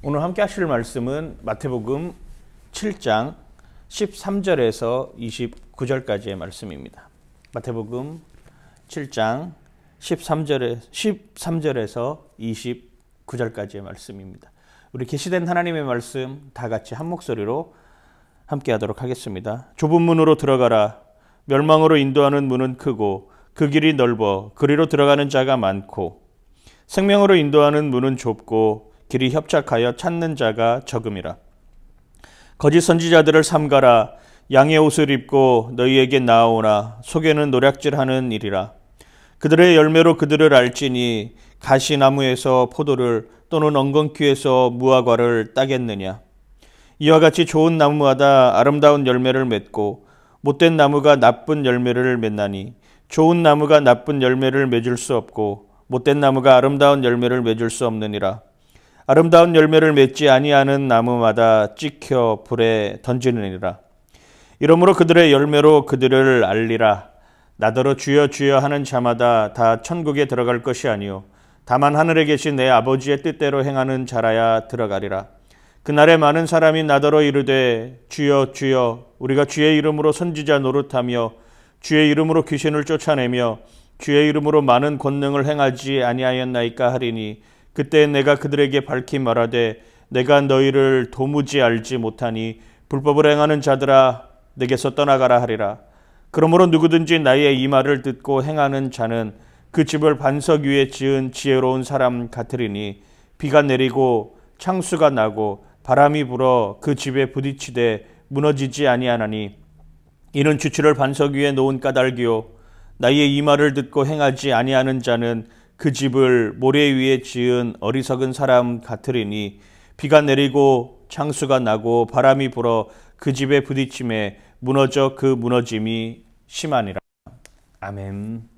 오늘 함께 하실 말씀은 마태복음 7장 13절에서 29절까지의 말씀입니다. 마태복음 7장 13절에서 29절까지의 말씀입니다. 우리 계시된 하나님의 말씀 다 같이 한 목소리로 함께 하도록 하겠습니다. 좁은 문으로 들어가라. 멸망으로 인도하는 문은 크고 그 길이 넓어 그리로 들어가는 자가 많고 생명으로 인도하는 문은 좁고 길이 협착하여 찾는 자가 적음이라. 거짓 선지자들을 삼가라. 양의 옷을 입고 너희에게 나아오나 속에는 노략질하는 일이라. 그들의 열매로 그들을 알지니 가시나무에서 포도를 또는 엉겅퀴에서 무화과를 따겠느냐. 이와 같이 좋은 나무마다 아름다운 열매를 맺고 못된 나무가 나쁜 열매를 맺나니 좋은 나무가 나쁜 열매를 맺을 수 없고 못된 나무가 아름다운 열매를 맺을 수 없느니라. 아름다운 열매를 맺지 아니하는 나무마다 찍혀 불에 던지느니라. 이러므로 그들의 열매로 그들을 알리라. 나더러 주여 주여 하는 자마다 다 천국에 들어갈 것이 아니요 다만 하늘에 계신 내 아버지의 뜻대로 행하는 자라야 들어가리라. 그날에 많은 사람이 나더러 이르되 주여 주여 우리가 주의 이름으로 선지자 노릇하며 주의 이름으로 귀신을 쫓아내며 주의 이름으로 많은 권능을 행하지 아니하였나이까 하리니 그때 내가 그들에게 밝히 말하되 내가 너희를 도무지 알지 못하니 불법을 행하는 자들아 내게서 떠나가라 하리라. 그러므로 누구든지 나의 이 말을 듣고 행하는 자는 그 집을 반석 위에 지은 지혜로운 사람 같으리니 비가 내리고 창수가 나고 바람이 불어 그 집에 부딪히되 무너지지 아니하나니 이는 주추를 반석 위에 놓은 까닭이요 나의 이 말을 듣고 행하지 아니하는 자는 그 집을 모래 위에 지은 어리석은 사람 같으리니 비가 내리고 창수가 나고 바람이 불어 그 집에 부딪힘에 무너져 그 무너짐이 심하니라. 아멘.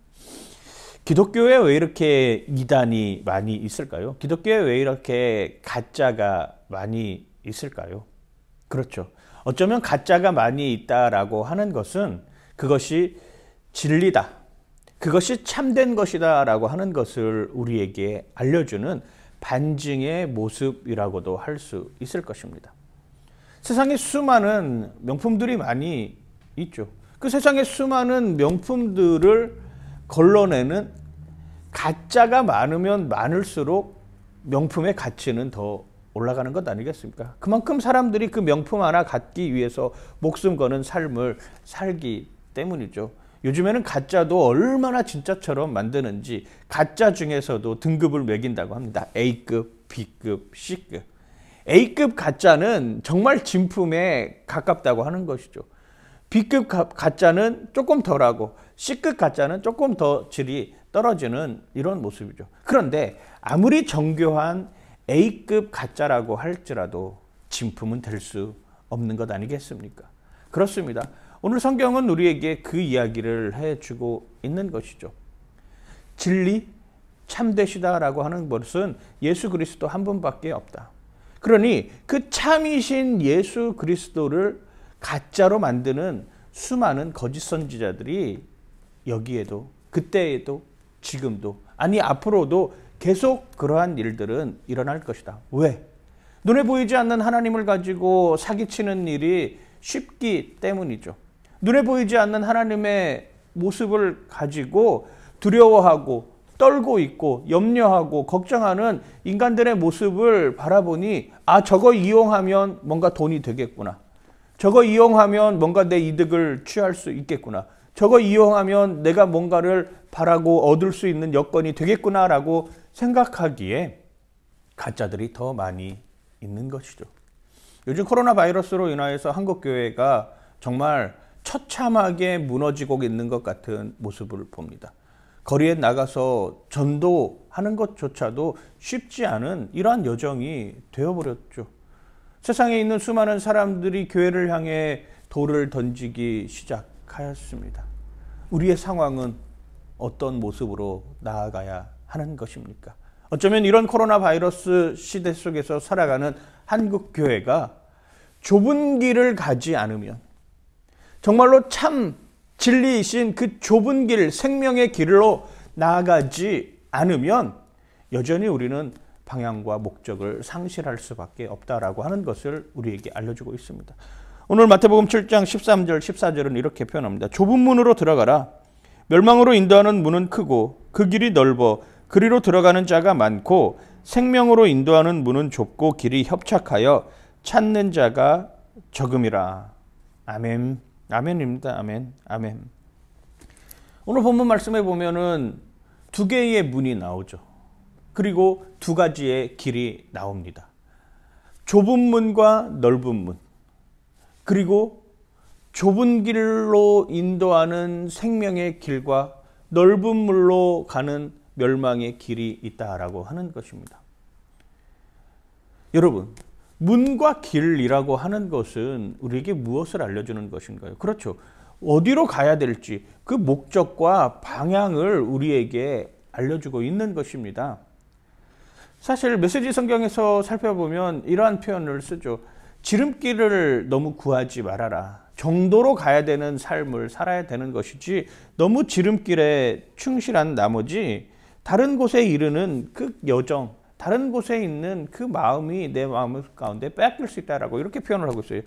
기독교에 왜 이렇게 이단이 많이 있을까요? 기독교에 왜 이렇게 가짜가 많이 있을까요? 그렇죠. 어쩌면 가짜가 많이 있다라고 하는 것은 그것이 진리다. 그것이 참된 것이다 라고 하는 것을 우리에게 알려주는 반증의 모습이라고도 할 수 있을 것입니다. 세상에 수많은 명품들이 많이 있죠. 그 세상에 수많은 명품들을 걸러내는 가짜가 많으면 많을수록 명품의 가치는 더 올라가는 것 아니겠습니까? 그만큼 사람들이 그 명품 하나 갖기 위해서 목숨 거는 삶을 살기 때문이죠. 요즘에는 가짜도 얼마나 진짜처럼 만드는지 가짜 중에서도 등급을 매긴다고 합니다. A급, B급, C급. A급 가짜는 정말 진품에 가깝다고 하는 것이죠. B급 가짜는 조금 덜하고 C급 가짜는 조금 더 질이 떨어지는 이런 모습이죠. 그런데 아무리 정교한 A급 가짜라고 할지라도 진품은 될 수 없는 것 아니겠습니까? 그렇습니다. 오늘 성경은 우리에게 그 이야기를 해주고 있는 것이죠. 진리, 참되시다라고 하는 것은 예수 그리스도 한 분밖에 없다. 그러니 그 참이신 예수 그리스도를 가짜로 만드는 수많은 거짓 선지자들이 여기에도 그때에도 지금도 아니 앞으로도 계속 그러한 일들은 일어날 것이다. 왜? 눈에 보이지 않는 하나님을 가지고 사기치는 일이 쉽기 때문이죠. 눈에 보이지 않는 하나님의 모습을 가지고 두려워하고 떨고 있고 염려하고 걱정하는 인간들의 모습을 바라보니 아 저거 이용하면 뭔가 돈이 되겠구나. 저거 이용하면 뭔가 내 이득을 취할 수 있겠구나. 저거 이용하면 내가 뭔가를 바라고 얻을 수 있는 여건이 되겠구나라고 생각하기에 가짜들이 더 많이 있는 것이죠. 요즘 코로나 바이러스로 인하여서 한국교회가 정말 처참하게 무너지고 있는 것 같은 모습을 봅니다. 거리에 나가서 전도하는 것조차도 쉽지 않은 이러한 여정이 되어버렸죠. 세상에 있는 수많은 사람들이 교회를 향해 돌을 던지기 시작하였습니다. 우리의 상황은 어떤 모습으로 나아가야 하는 것입니까? 어쩌면 이런 코로나 바이러스 시대 속에서 살아가는 한국교회가 좁은 길을 가지 않으면 정말로 참 진리이신 그 좁은 길, 생명의 길로 나아가지 않으면 여전히 우리는 방향과 목적을 상실할 수밖에 없다라고 하는 것을 우리에게 알려주고 있습니다. 오늘 마태복음 7장 13절 14절은 이렇게 표현합니다. 좁은 문으로 들어가라. 멸망으로 인도하는 문은 크고 그 길이 넓어 그리로 들어가는 자가 많고 생명으로 인도하는 문은 좁고 길이 협착하여 찾는 자가 적음이라. 아멘. 아멘입니다. 아멘. 아멘. 오늘 본문 말씀에 보면은 두 개의 문이 나오죠. 그리고 두 가지의 길이 나옵니다. 좁은 문과 넓은 문. 그리고 좁은 길로 인도하는 생명의 길과 넓은 물로 가는 멸망의 길이 있다라고 하는 것입니다. 여러분, 문과 길이라고 하는 것은 우리에게 무엇을 알려주는 것인가요? 그렇죠. 어디로 가야 될지 그 목적과 방향을 우리에게 알려주고 있는 것입니다. 사실 메시지 성경에서 살펴보면 이러한 표현을 쓰죠. 지름길을 너무 구하지 말아라. 정도로 가야 되는 삶을 살아야 되는 것이지 너무 지름길에 충실한 나머지 다른 곳에 이르는 그 여정, 다른 곳에 있는 그 마음이 내 마음 가운데 뺏길 수 있다라고 이렇게 표현을 하고 있어요.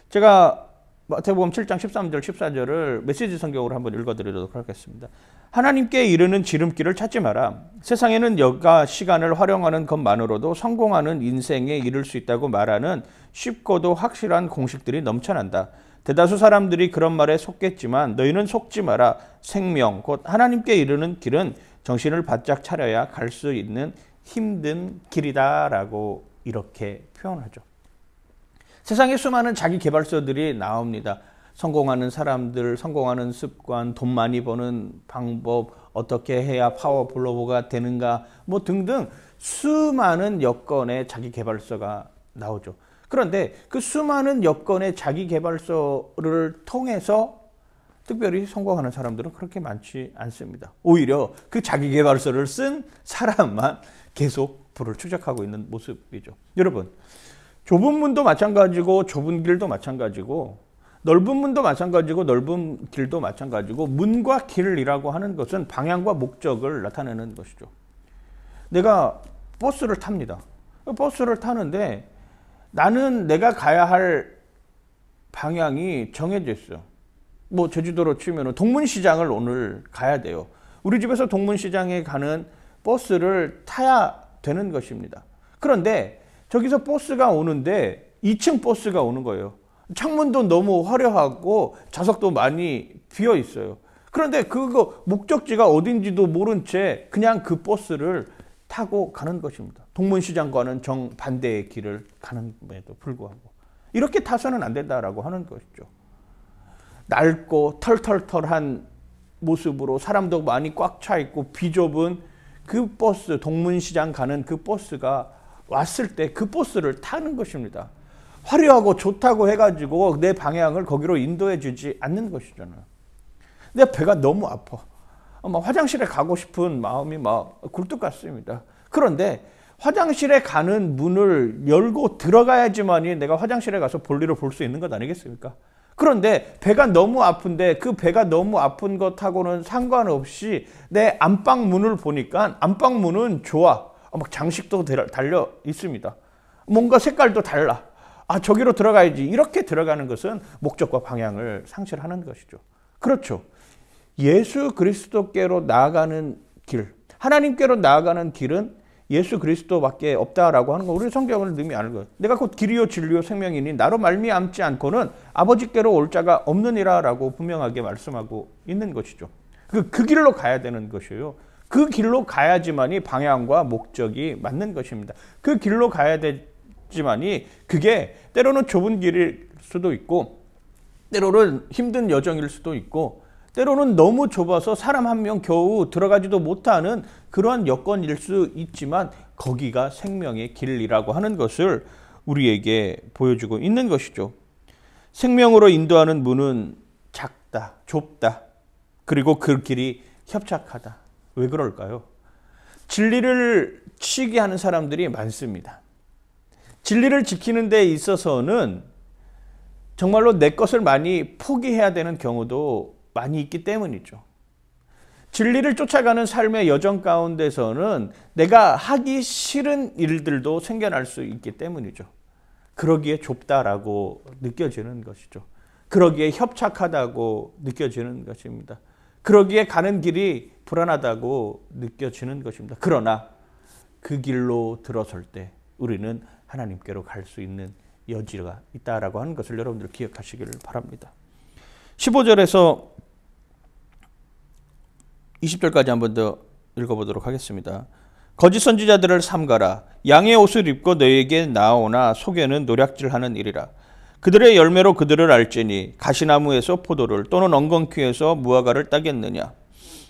제가 마태복음 7장 13절 14절을 메시지 성경으로 한번 읽어드리도록 하겠습니다. 하나님께 이르는 지름길을 찾지 마라. 세상에는 여가 시간을 활용하는 것만으로도 성공하는 인생에 이를 수 있다고 말하는 쉽고도 확실한 공식들이 넘쳐난다. 대다수 사람들이 그런 말에 속겠지만 너희는 속지 마라. 생명 곧 하나님께 이르는 길은 정신을 바짝 차려야 갈 수 있는 힘든 길이다라고 이렇게 표현하죠. 세상에 수많은 자기 개발서들이 나옵니다. 성공하는 사람들, 성공하는 습관, 돈 많이 버는 방법, 어떻게 해야 파워블로거가 되는가 뭐 등등 수많은 여건의 자기 개발서가 나오죠. 그런데 그 수많은 여건의 자기 개발서를 통해서 특별히 성공하는 사람들은 그렇게 많지 않습니다. 오히려 그 자기 개발서를 쓴 사람만 계속 부를 추적하고 있는 모습이죠. 여러분, 좁은 문도 마찬가지고 좁은 길도 마찬가지고 넓은 문도 마찬가지고 넓은 길도 마찬가지고 문과 길이라고 하는 것은 방향과 목적을 나타내는 것이죠. 내가 버스를 탑니다. 버스를 타는데 나는 내가 가야 할 방향이 정해져 있어요. 뭐 제주도로 치면 동문시장을 오늘 가야 돼요. 우리 집에서 동문시장에 가는 버스를 타야 되는 것입니다. 그런데 저기서 버스가 오는데 2층 버스가 오는 거예요. 창문도 너무 화려하고 좌석도 많이 비어 있어요. 그런데 그거 목적지가 어딘지도 모른 채 그냥 그 버스를 타고 가는 것입니다. 동문시장과는 정반대의 길을 가는데도 불구하고 이렇게 타서는 안 된다라고 하는 것이죠. 낡고 털털털한 모습으로 사람도 많이 꽉 차 있고 비좁은 그 버스, 동문시장 가는 그 버스가 왔을 때 그 버스를 타는 것입니다. 화려하고 좋다고 해가지고 내 방향을 거기로 인도해 주지 않는 것이잖아요. 내 배가 너무 아파. 화장실에 가고 싶은 마음이 막 굴뚝 같습니다. 그런데 화장실에 가는 문을 열고 들어가야지만이 내가 화장실에 가서 볼일을 볼 수 있는 것 아니겠습니까? 그런데 배가 너무 아픈데 그 배가 너무 아픈 것하고는 상관없이 내 안방 문을 보니까 안방 문은 좋아. 막 장식도 달려 있습니다. 뭔가 색깔도 달라. 아, 저기로 들어가야지. 이렇게 들어가는 것은 목적과 방향을 상실하는 것이죠. 그렇죠. 예수 그리스도께로 나아가는 길, 하나님께로 나아가는 길은 예수 그리스도밖에 없다라고 하는 거 우리 성경을 능히 아는 거예요. 내가 곧 길이요 진리요 생명이니 나로 말미암지 않고는 아버지께로 올 자가 없느니라라고 분명하게 말씀하고 있는 것이죠. 그 길로 가야 되는 것이에요. 그 길로 가야지만이 방향과 목적이 맞는 것입니다. 그 길로 가야 되지만이 그게 때로는 좁은 길일 수도 있고 때로는 힘든 여정일 수도 있고 때로는 너무 좁아서 사람 한 명 겨우 들어가지도 못하는 그러한 여건일 수 있지만 거기가 생명의 길이라고 하는 것을 우리에게 보여주고 있는 것이죠. 생명으로 인도하는 문은 작다, 좁다. 그리고 그 길이 협착하다. 왜 그럴까요? 진리를 치게 하는 사람들이 많습니다. 진리를 지키는 데 있어서는 정말로 내 것을 많이 포기해야 되는 경우도 많이 있기 때문이죠. 진리를 쫓아가는 삶의 여정 가운데서는 내가 하기 싫은 일들도 생겨날 수 있기 때문이죠. 그러기에 좁다라고 느껴지는 것이죠. 그러기에 협착하다고 느껴지는 것입니다. 그러기에 가는 길이 불안하다고 느껴지는 것입니다. 그러나 그 길로 들어설 때 우리는 하나님께로 갈 수 있는 여지가 있다라고 하는 것을 여러분들 기억하시기를 바랍니다. 15절에서 20절까지 한 번 더 읽어보도록 하겠습니다. 거짓 선지자들을 삼가라. 양의 옷을 입고 너희에게 나오나 속에는 노략질하는 일이라. 그들의 열매로 그들을 알지니 가시나무에서 포도를 또는 엉겅퀴에서 무화과를 따겠느냐.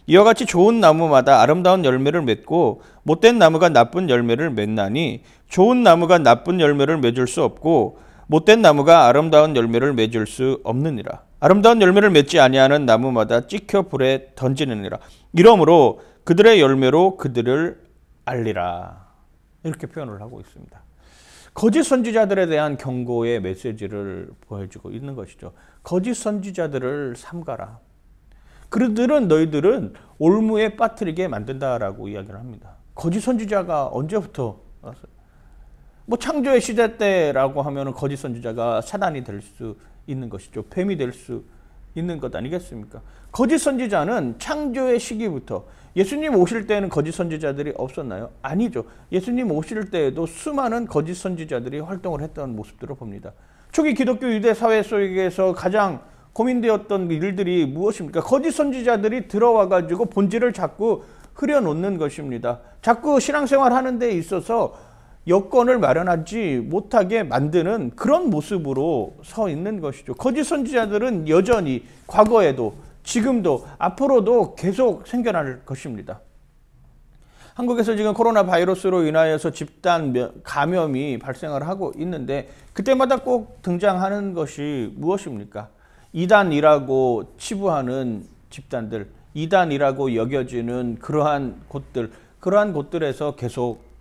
이와 같이 좋은 나무마다 아름다운 열매를 맺고 못된 나무가 나쁜 열매를 맺나니 좋은 나무가 나쁜 열매를 맺을 수 없고 못된 나무가 아름다운 열매를 맺을 수 없느니라. 아름다운 열매를 맺지 아니하는 나무마다 찍혀 불에 던지느니라. 이러므로 그들의 열매로 그들을 알리라. 이렇게 표현을 하고 있습니다. 거짓 선지자들에 대한 경고의 메시지를 보여주고 있는 것이죠. 거짓 선지자들을 삼가라. 그들은 너희들은 올무에 빠뜨리게 만든다라고 이야기를 합니다. 거짓 선지자가 언제부터 왔어요? 뭐 창조의 시대 때라고 하면 거짓 선지자가 사단이 될 수 있는 것이죠. 뱀이 될 수 있는 것 아니겠습니까? 거짓 선지자는 창조의 시기부터, 예수님 오실 때에는 거짓 선지자들이 없었나요? 아니죠. 예수님 오실 때에도 수많은 거짓 선지자들이 활동을 했던 모습들을 봅니다. 초기 기독교 유대 사회 속에서 가장 고민되었던 일들이 무엇입니까? 거짓 선지자들이 들어와 가지고 본질을 자꾸 흐려놓는 것입니다. 자꾸 신앙생활 하는 데 있어서 여건을 마련하지 못하게 만드는 그런 모습으로 서 있는 것이죠. 거짓 선지자들은 여전히 과거에도 지금도 앞으로도 계속 생겨날 것입니다. 한국에서 지금 코로나 바이러스로 인하여서 집단 감염이 발생을 하고 있는데 그때마다 꼭 등장하는 것이 무엇입니까? 이단이라고 치부하는 집단들, 이단이라고 여겨지는 그러한 곳들에서 계속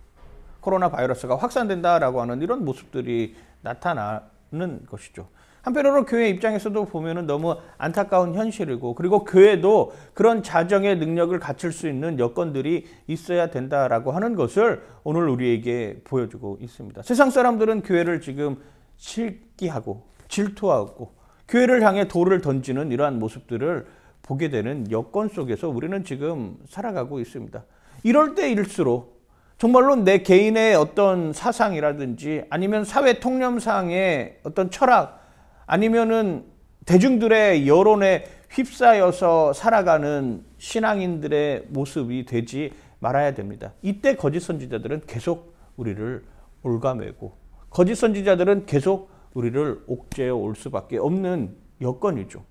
코로나 바이러스가 확산된다라고 하는 이런 모습들이 나타나는 것이죠. 한편으로 교회 입장에서도 보면은 너무 안타까운 현실이고, 그리고 교회도 그런 자정의 능력을 갖출 수 있는 여건들이 있어야 된다라고 하는 것을 오늘 우리에게 보여주고 있습니다. 세상 사람들은 교회를 지금 시기하고 질투하고 교회를 향해 돌을 던지는 이러한 모습들을 보게 되는 여건 속에서 우리는 지금 살아가고 있습니다. 이럴 때일수록 정말로 내 개인의 어떤 사상이라든지 아니면 사회 통념상의 어떤 철학 아니면은 대중들의 여론에 휩싸여서 살아가는 신앙인들의 모습이 되지 말아야 됩니다. 이때 거짓 선지자들은 계속 우리를 올가매고 거짓 선지자들은 계속 우리를 옥죄어 올 수밖에 없는 여건이죠.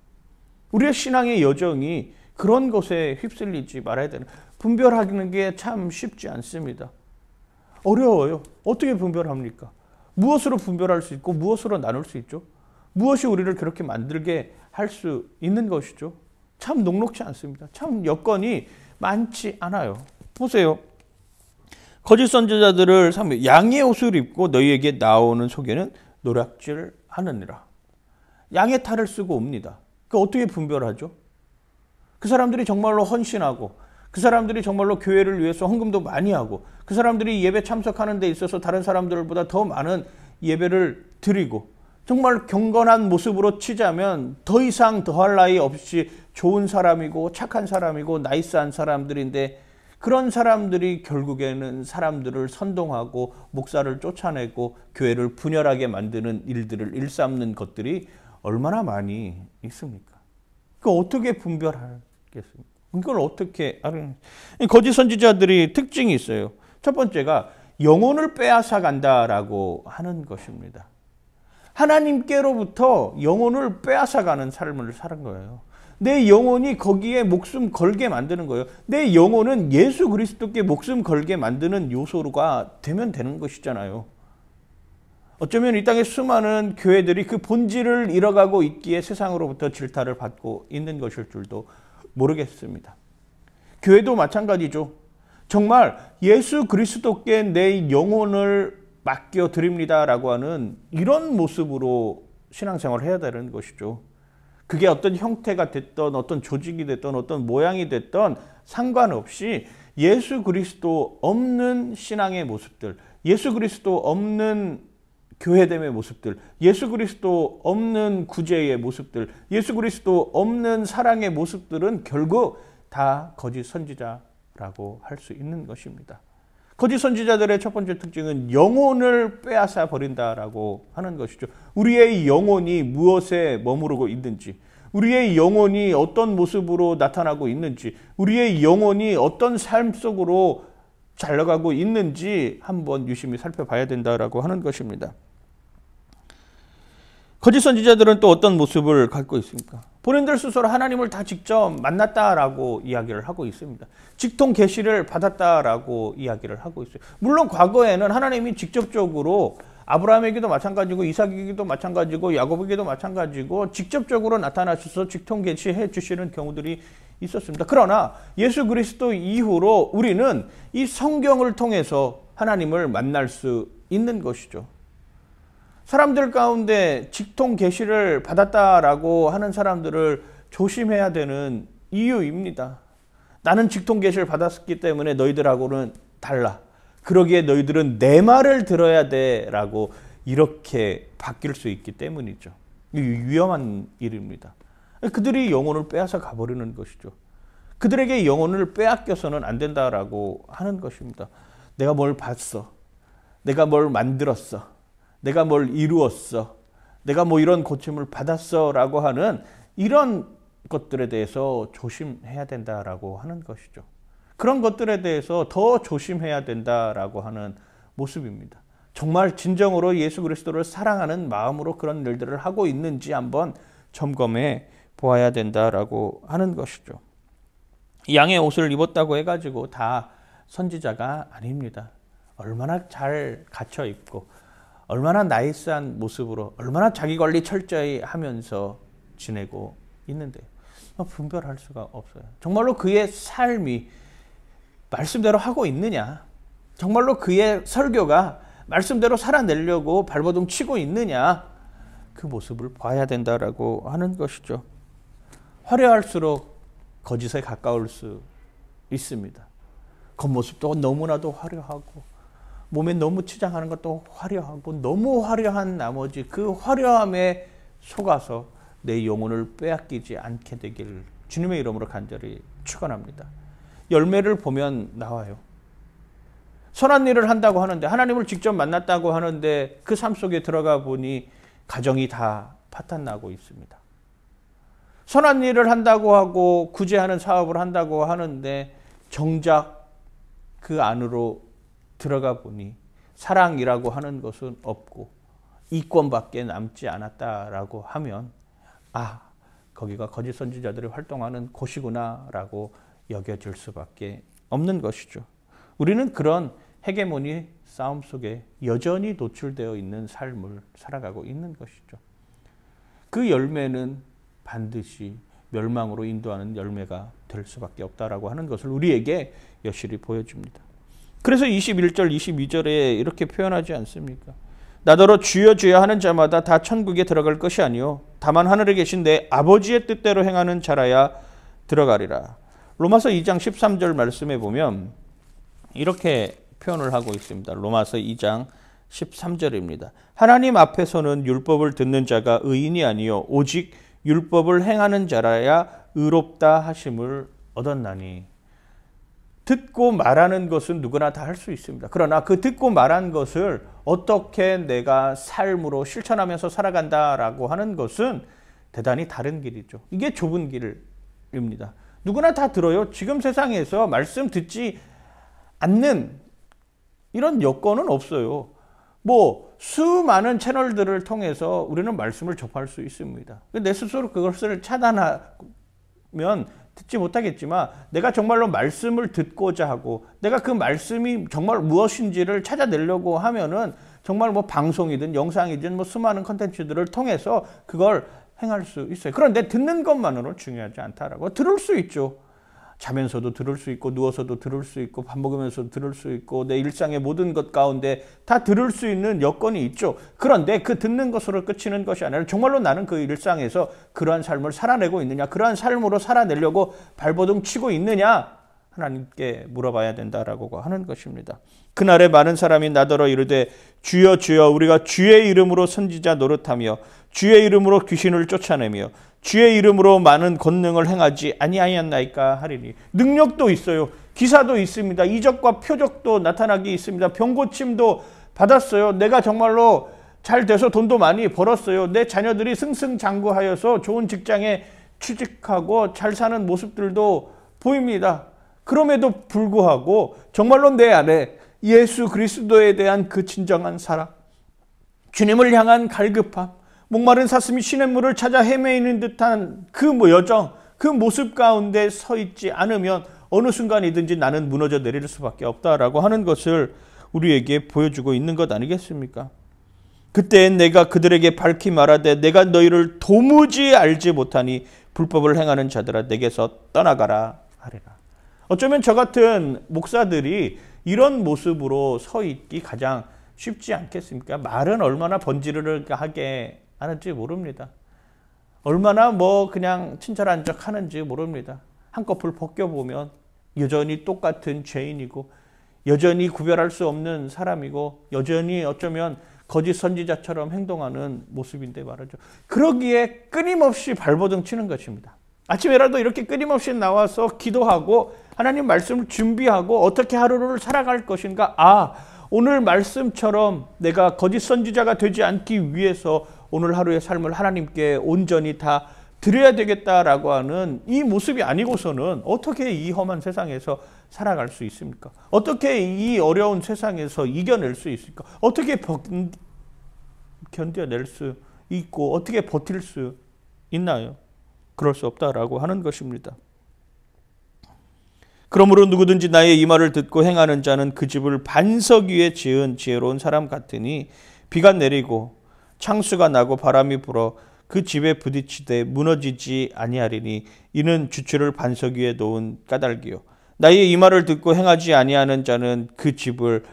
우리의 신앙의 여정이 그런 것에 휩쓸리지 말아야 되는, 분별하는 게 참 쉽지 않습니다. 어려워요. 어떻게 분별합니까? 무엇으로 분별할 수 있고 무엇으로 나눌 수 있죠? 무엇이 우리를 그렇게 만들게 할 수 있는 것이죠? 참 녹록지 않습니다. 참 여건이 많지 않아요. 보세요. 거짓 선지자들을 삼며 양의 옷을 입고 너희에게 나오는 속에는 노략질 하느니라. 양의 탈을 쓰고 옵니다. 그 어떻게 분별하죠? 그 사람들이 정말로 헌신하고 그 사람들이 정말로 교회를 위해서 헌금도 많이 하고 그 사람들이 예배 참석하는 데 있어서 다른 사람들보다 더 많은 예배를 드리고 정말 경건한 모습으로 치자면 더 이상 더할 나위 없이 좋은 사람이고 착한 사람이고 나이스한 사람들인데, 그런 사람들이 결국에는 사람들을 선동하고 목사를 쫓아내고 교회를 분열하게 만드는 일들을 일삼는 것들이 얼마나 많이 있습니까? 그걸 어떻게 분별하겠습니까? 이걸 어떻게 알아요? 거짓 선지자들이 특징이 있어요. 첫 번째가 영혼을 빼앗아 간다라고 하는 것입니다. 하나님께로부터 영혼을 빼앗아가는 삶을 사는 거예요. 내 영혼이 거기에 목숨 걸게 만드는 거예요. 내 영혼은 예수 그리스도께 목숨 걸게 만드는 요소가 되면 되는 것이잖아요. 어쩌면 이 땅에 수많은 교회들이 그 본질을 잃어가고 있기에 세상으로부터 질타를 받고 있는 것일 줄도 모르겠습니다. 교회도 마찬가지죠. 정말 예수 그리스도께 내 영혼을 맡겨드립니다라고 하는 이런 모습으로 신앙생활을 해야 되는 것이죠. 그게 어떤 형태가 됐던 어떤 조직이 됐던 어떤 모양이 됐던 상관없이 예수 그리스도 없는 신앙의 모습들, 예수 그리스도 없는 교회됨의 모습들, 예수 그리스도 없는 구제의 모습들, 예수 그리스도 없는 사랑의 모습들은 결국 다 거짓 선지자라고 할 수 있는 것입니다. 거짓 선지자들의 첫 번째 특징은 영혼을 빼앗아 버린다라고 하는 것이죠. 우리의 영혼이 무엇에 머무르고 있는지, 우리의 영혼이 어떤 모습으로 나타나고 있는지, 우리의 영혼이 어떤 삶 속으로 잘 나가고 있는지 한번 유심히 살펴봐야 된다라고 하는 것입니다. 거짓 선지자들은 또 어떤 모습을 갖고 있습니까? 본인들 스스로 하나님을 다 직접 만났다라고 이야기를 하고 있습니다. 직통 계시를 받았다라고 이야기를 하고 있어요. 물론 과거에는 하나님이 직접적으로 아브라함에게도 마찬가지고 이삭에게도 마찬가지고 야곱에게도 마찬가지고 직접적으로 나타나셔서 직통 계시해 주시는 경우들이 있었습니다. 그러나 예수 그리스도 이후로 우리는 이 성경을 통해서 하나님을 만날 수 있는 것이죠. 사람들 가운데 직통 계시를 받았다라고 하는 사람들을 조심해야 되는 이유입니다. 나는 직통 계시를 받았기 때문에 너희들하고는 달라. 그러기에 너희들은 내 말을 들어야 돼 라고 이렇게 바뀔 수 있기 때문이죠. 위험한 일입니다. 그들이 영혼을 빼앗아 가버리는 것이죠. 그들에게 영혼을 빼앗겨서는 안 된다라고 하는 것입니다. 내가 뭘 봤어. 내가 뭘 만들었어. 내가 뭘 이루었어. 내가 뭐 이런 고침을 받았어 라고 하는 이런 것들에 대해서 조심해야 된다라고 하는 것이죠. 그런 것들에 대해서 더 조심해야 된다라고 하는 모습입니다. 정말 진정으로 예수 그리스도를 사랑하는 마음으로 그런 일들을 하고 있는지 한번 점검해 보아야 된다라고 하는 것이죠. 양의 옷을 입었다고 해가지고 다 선지자가 아닙니다. 얼마나 잘 갖춰 입고 얼마나 나이스한 모습으로 얼마나 자기관리 철저히 하면서 지내고 있는데요. 분별할 수가 없어요. 정말로 그의 삶이 말씀대로 하고 있느냐, 정말로 그의 설교가 말씀대로 살아내려고 발버둥 치고 있느냐, 그 모습을 봐야 된다라고 하는 것이죠. 화려할수록 거짓에 가까울 수 있습니다. 겉모습도 너무나도 화려하고 몸에 너무 치장하는 것도 화려하고 너무 화려한 나머지 그 화려함에 속아서 내 영혼을 빼앗기지 않게 되기를 주님의 이름으로 간절히 축원합니다. 열매를 보면 나와요. 선한 일을 한다고 하는데, 하나님을 직접 만났다고 하는데 그 삶 속에 들어가 보니 가정이 다 파탄나고 있습니다. 선한 일을 한다고 하고 구제하는 사업을 한다고 하는데 정작 그 안으로 들어가 보니 사랑이라고 하는 것은 없고 이권밖에 남지 않았다라고 하면 거기가 거짓 선지자들이 활동하는 곳이구나라고 여겨질 수밖에 없는 것이죠. 우리는 그런 헤게모니 싸움 속에 여전히 노출되어 있는 삶을 살아가고 있는 것이죠. 그 열매는 반드시 멸망으로 인도하는 열매가 될 수밖에 없다라고 하는 것을 우리에게 여실히 보여줍니다. 그래서 21절, 22절에 이렇게 표현하지 않습니까? 나더러 주여 주여 하는 자마다 다 천국에 들어갈 것이 아니요 다만 하늘에 계신 내 아버지의 뜻대로 행하는 자라야 들어가리라. 로마서 2장 13절 말씀에 보면 이렇게 표현을 하고 있습니다. 로마서 2장 13절입니다. 하나님 앞에서는 율법을 듣는 자가 의인이 아니요 오직 율법을 행하는 자라야 의롭다 하심을 얻었나니. 듣고 말하는 것은 누구나 다 할 수 있습니다. 그러나 그 듣고 말한 것을 어떻게 내가 삶으로 실천하면서 살아간다라고 하는 것은 대단히 다른 길이죠. 이게 좁은 길입니다. 누구나 다 들어요. 지금 세상에서 말씀 듣지 않는 이런 여건은 없어요. 수많은 채널들을 통해서 우리는 말씀을 접할 수 있습니다. 내 스스로 그것을 차단하면 듣지 못하겠지만 내가 정말로 말씀을 듣고자 하고 내가 그 말씀이 정말 무엇인지를 찾아내려고 하면은 정말 방송이든 영상이든 수많은 컨텐츠들을 통해서 그걸 행할 수 있어요. 그런데 듣는 것만으로 중요하지 않다라고. 들을 수 있죠. 자면서도 들을 수 있고 누워서도 들을 수 있고 밥 먹으면서도 들을 수 있고 내 일상의 모든 것 가운데 다 들을 수 있는 여건이 있죠. 그런데 그 듣는 것으로 그치는 것이 아니라 정말로 나는 그 일상에서 그러한 삶을 살아내고 있느냐, 그러한 삶으로 살아내려고 발버둥 치고 있느냐, 하나님께 물어봐야 된다라고 하는 것입니다. 그날에 많은 사람이 나더러 이르되 주여 주여 우리가 주의 이름으로 선지자 노릇하며 주의 이름으로 귀신을 쫓아내며 주의 이름으로 많은 권능을 행하지 아니하였나이까 하리니. 능력도 있어요. 기사도 있습니다. 이적과 표적도 나타나기 있습니다. 병고침도 받았어요. 내가 정말로 잘 돼서 돈도 많이 벌었어요. 내 자녀들이 승승장구하여서 좋은 직장에 취직하고 잘 사는 모습들도 보입니다. 그럼에도 불구하고 정말로 내 안에 예수 그리스도에 대한 그 진정한 사랑, 주님을 향한 갈급함, 목마른 사슴이 시냇물을 찾아 헤매이는 듯한 그 여정, 그 모습 가운데 서 있지 않으면 어느 순간이든지 나는 무너져 내릴 수밖에 없다라고 하는 것을 우리에게 보여주고 있는 것 아니겠습니까? 그때 내가 그들에게 밝히 말하되 내가 너희를 도무지 알지 못하니 불법을 행하는 자들아 내게서 떠나가라 하리라. 어쩌면 저 같은 목사들이 이런 모습으로 서 있기 가장 쉽지 않겠습니까? 말은 얼마나 번지르르하게 하는지 모릅니다. 얼마나 그냥 친절한 척 하는지 모릅니다. 한꺼풀 벗겨보면 여전히 똑같은 죄인이고 여전히 구별할 수 없는 사람이고 여전히 어쩌면 거짓 선지자처럼 행동하는 모습인데 말이죠. 그러기에 끊임없이 발버둥 치는 것입니다. 아침에라도 이렇게 끊임없이 나와서 기도하고 하나님 말씀을 준비하고 어떻게 하루를 살아갈 것인가. 오늘 말씀처럼 내가 거짓 선지자가 되지 않기 위해서 오늘 하루의 삶을 하나님께 온전히 다 드려야 되겠다라고 하는 이 모습이 아니고서는 어떻게 이 험한 세상에서 살아갈 수 있습니까? 어떻게 이 어려운 세상에서 이겨낼 수 있을까? 어떻게 견뎌낼 수 있고 어떻게 버틸 수 있나요? 그럴 수 없다라고 하는 것입니다. 그러므로 누구든지 나의 이 말을 듣고 행하는 자는 그 집을 반석 위에 지은 지혜로운 사람 같으니 비가 내리고 창수가 나고 바람이 불어 그 집에 부딪히되 무너지지 아니하리니 이는 주추를 반석 위에 놓은 까닭이요. 나의 이 말을 듣고 행하지 아니하는 자는 그 집을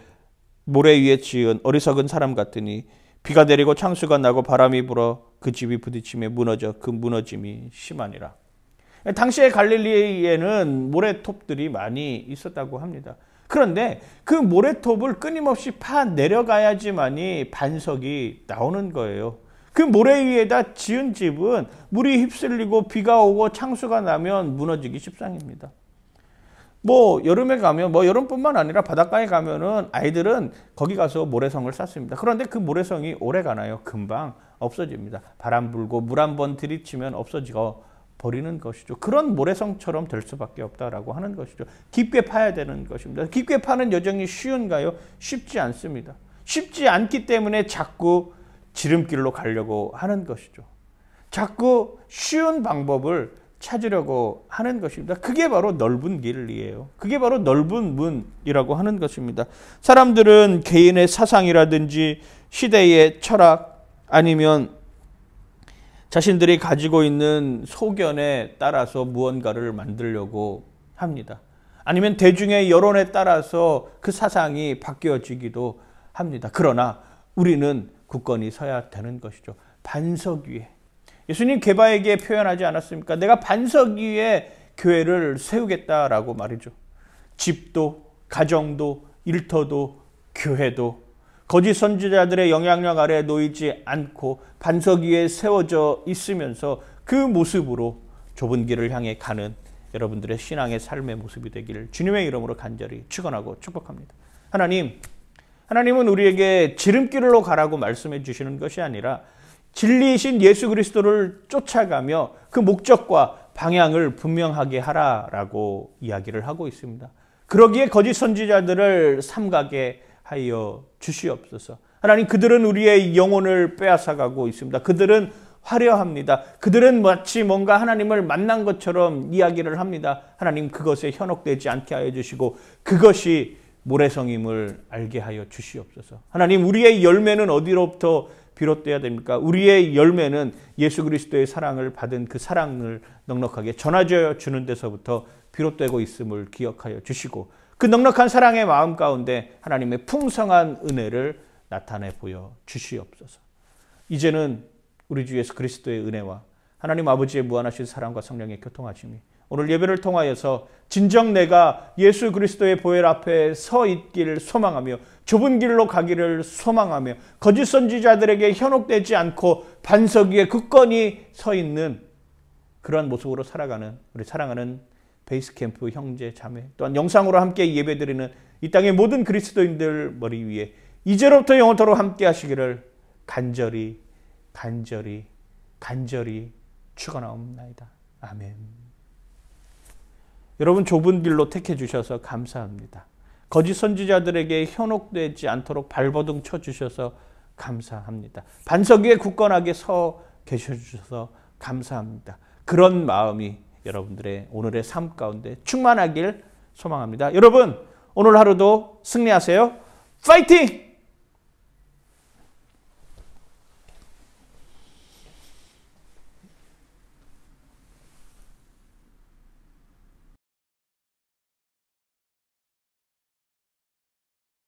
모래 위에 지은 어리석은 사람 같으니 비가 내리고 창수가 나고 바람이 불어 그 집이 부딪히며 무너져 그 무너짐이 심하니라. 당시에 갈릴리에는 모래톱들이 많이 있었다고 합니다. 그런데 그 모래톱을 끊임없이 파 내려가야지만이 반석이 나오는 거예요. 그 모래 위에다 지은 집은 물이 휩쓸리고 비가 오고 창수가 나면 무너지기 십상입니다. 여름에 가면 여름뿐만 아니라 바닷가에 가면은 아이들은 거기 가서 모래성을 쌓습니다. 그런데 그 모래성이 오래 가나요? 금방 없어집니다. 바람 불고 물 한번 들이치면 없어지고 버리는 것이죠. 그런 모래성처럼 될 수밖에 없다라고 하는 것이죠. 깊게 파야 되는 것입니다. 깊게 파는 여정이 쉬운가요? 쉽지 않습니다. 쉽지 않기 때문에 자꾸 지름길로 가려고 하는 것이죠. 자꾸 쉬운 방법을 찾으려고 하는 것입니다. 그게 바로 넓은 길이에요. 그게 바로 넓은 문이라고 하는 것입니다. 사람들은 개인의 사상이라든지 시대의 철학 아니면 자신들이 가지고 있는 소견에 따라서 무언가를 만들려고 합니다. 아니면 대중의 여론에 따라서 그 사상이 바뀌어지기도 합니다. 그러나 우리는 굳건히 서야 되는 것이죠. 반석 위에. 예수님 게바에게 표현하지 않았습니까? 내가 반석 위에 교회를 세우겠다라고 말이죠. 집도, 가정도, 일터도, 교회도 거짓 선지자들의 영향력 아래 놓이지 않고 반석 위에 세워져 있으면서 그 모습으로 좁은 길을 향해 가는 여러분들의 신앙의 삶의 모습이 되기를 주님의 이름으로 간절히 축원하고 축복합니다. 하나님은 우리에게 지름길로 가라고 말씀해 주시는 것이 아니라 진리이신 예수 그리스도를 쫓아가며 그 목적과 방향을 분명하게 하라라고 이야기를 하고 있습니다. 그러기에 거짓 선지자들을 삼가게 하여 주시옵소서. 하나님, 그들은 우리의 영혼을 빼앗아가고 있습니다. 그들은 화려합니다. 그들은 마치 뭔가 하나님을 만난 것처럼 이야기를 합니다. 하나님, 그것에 현혹되지 않게 하여 주시고 그것이 모래성임을 알게 하여 주시옵소서. 하나님, 우리의 열매는 어디로부터 비롯돼야 됩니까? 우리의 열매는 예수 그리스도의 사랑을 받은 그 사랑을 넉넉하게 전하여 주는 데서부터 비롯되고 있음을 기억하여 주시고 그 넉넉한 사랑의 마음 가운데 하나님의 풍성한 은혜를 나타내 보여 주시옵소서. 이제는 우리 주 예수 그리스도의 은혜와 하나님 아버지의 무한하신 사랑과 성령의 교통하심이 오늘 예배를 통하여서 진정 내가 예수 그리스도의 보혈 앞에 서 있기를 소망하며 좁은 길로 가기를 소망하며 거짓 선지자들에게 현혹되지 않고 반석 위에 굳건히 서 있는 그러한 모습으로 살아가는 우리 사랑하는 베이스캠프 형제 자매 또한 영상으로 함께 예배드리는 이 땅의 모든 그리스도인들 머리 위에 이제로부터 영원토록 함께 하시기를 간절히 축원하옵나이다. 아멘. 여러분 좁은 길로 택해 주셔서 감사합니다. 거짓 선지자들에게 현혹되지 않도록 발버둥 쳐 주셔서 감사합니다. 반석 위에 굳건하게 서 계셔 주셔서 감사합니다. 그런 마음이 여러분들의 오늘의 삶 가운데 충만하길 소망합니다. 여러분 오늘 하루도 승리하세요. 파이팅!